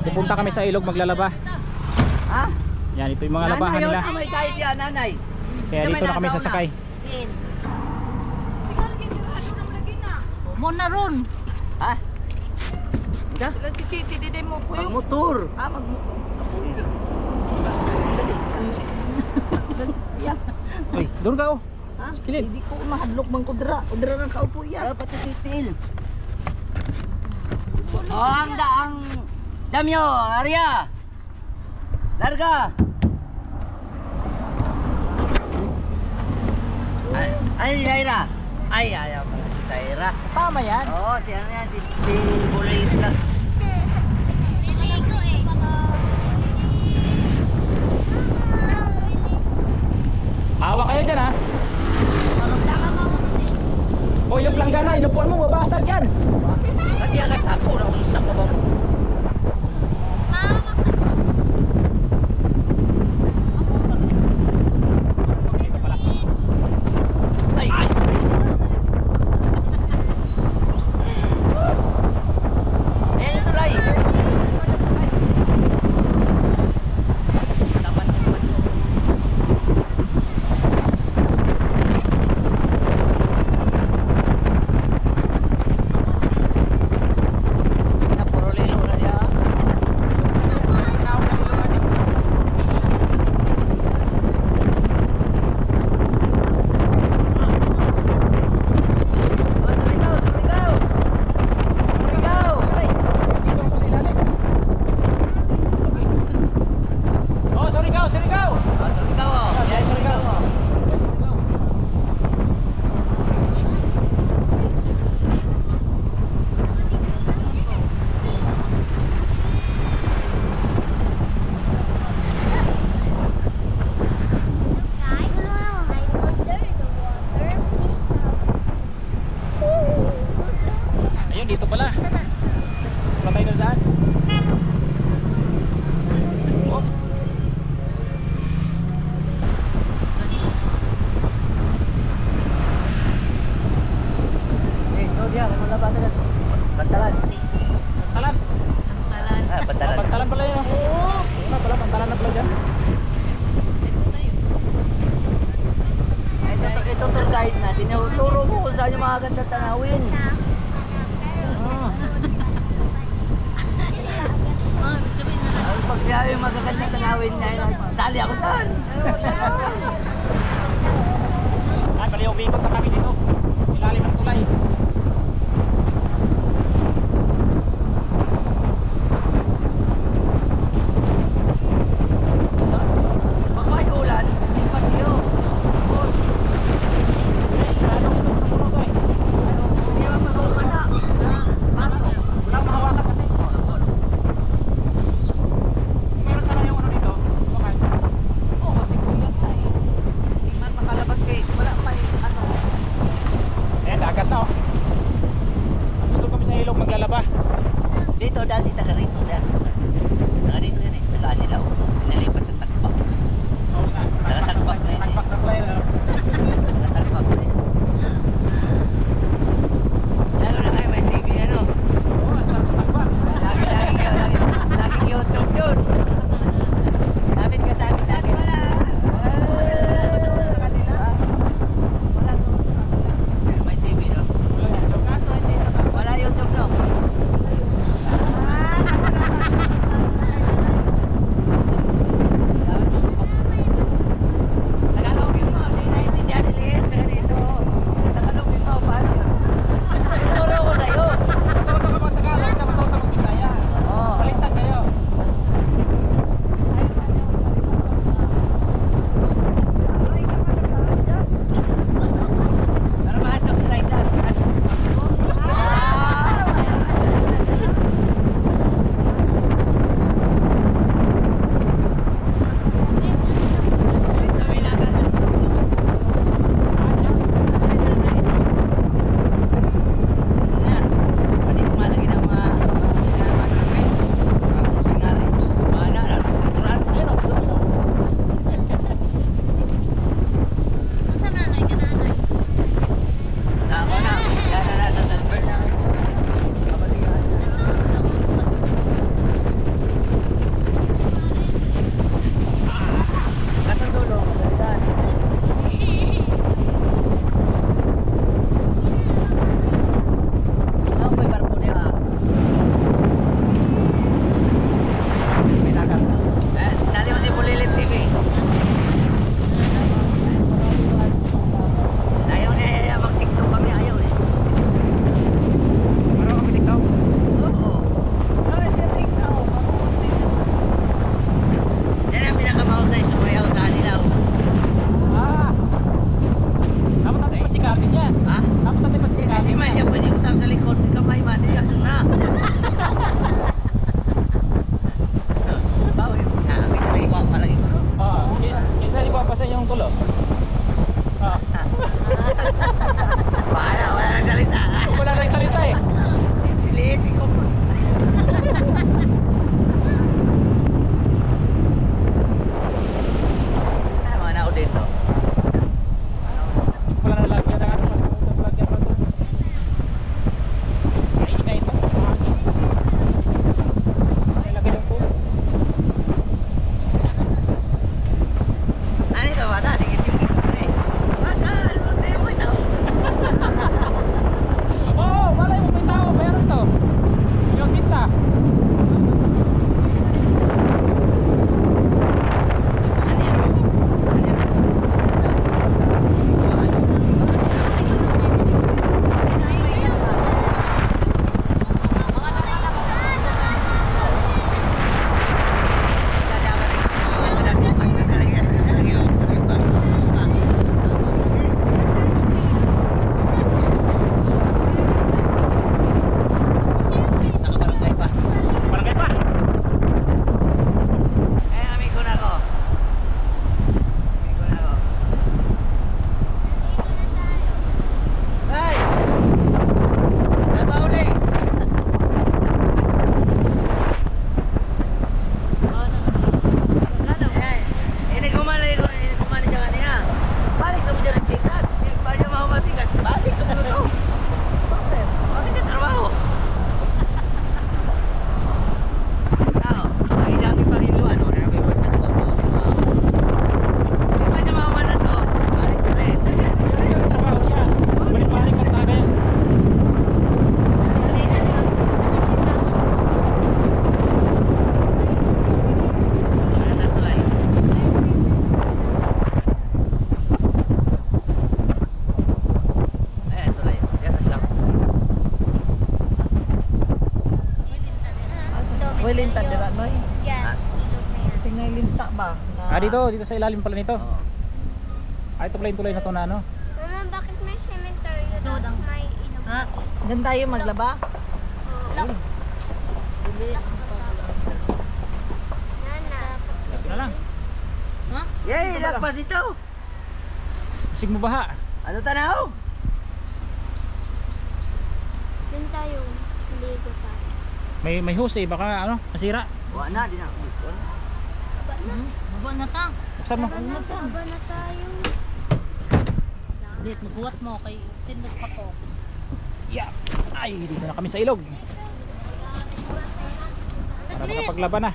Pupunta kami sa ilog maglalaba. Ha? Yan, ito yung mga labahan nila. Nanay, may kahit yan, nanay. Kaya dito na kami sasakay. Mo na ron. Ha? Sila si Chichi, di mo po yung... Magmotor. Uy, doon ka oh. Ha? Skilid. Hindi ko mahadlok mang kudra. Kudra ng kaupo yan. Pati titil. Ang daang Damyo, Arya. Larga. Ay, Zaira. Ay, ayaw mo si Zaira. Kasama yan. Oo, si ano yan, si Bulilit lang. Awa kayo dyan ha. O yung planggana, inupuan mo, mabasag yan. Pati ang kasako na kung isa ko ba? Ay! Ayan yung tulay! Dito pala. Patay na daan. Oh. Ito dia, wala ba talaga? Bantalan. Pantalan. Bantalan. Pantalan pala yun. Oo. Wala pala, pantalan na pala dyan. Ito tour guide natin. Turo mo kung saan yung mga ganda tanawin. Pag siya yung magaganda tanawin na sali ako dyan. Ay, bali umikot na kami dito. Ilalim ng tulay. Pag may ulan, hindi pa tiyo. Hindi pa masukan na. Wala mahawakan kasi. Meron sana yung ano dito. Bakit? Oo, kasi kulang na eh. Hindi man makalabas kay... Wala pa eh, ano. Eh, dagat na oh. Gusto kami sa ilog maglalaba. Dito, dati taga rito. Taga dito yan eh. Tagaan nila. Pinalipat sa takpak. Oo nga. Nakatakpak na yun eh. Takpak na pala yun. Nakatakpak na eh. Lalo na kayo may TV na no? Oo, ang sarap sa takpak. Laging YouTube yun. Dapat ka sa akin lagi. Wala. Wala doon. May TV no? Kaso hindi na ba? Wala YouTube no? dira noy. Ha? Kasi nga linta ba? Na, Dito sa ilalim pala nito. Oo. Ito pala yung tulay na to na ano. Mama, bakit may cemetery na may ilog? Ha? Diyan tayo maglaba? Lock. Dili. Nana. Ito na lang. Ha? Yay, lagpas ito. Sig mo baha. Ano tanaw? Doon tayo. Ligo tayo. May hose eh, baka ano, masira. Wa na, di na. Aba na. Baba na ta. Buksan mo. Aba na tayo. Dit, magbuhat mo kay tinod pa ko. Yeah. Ay, dito na kami sa ilog. Para makapaglaban na.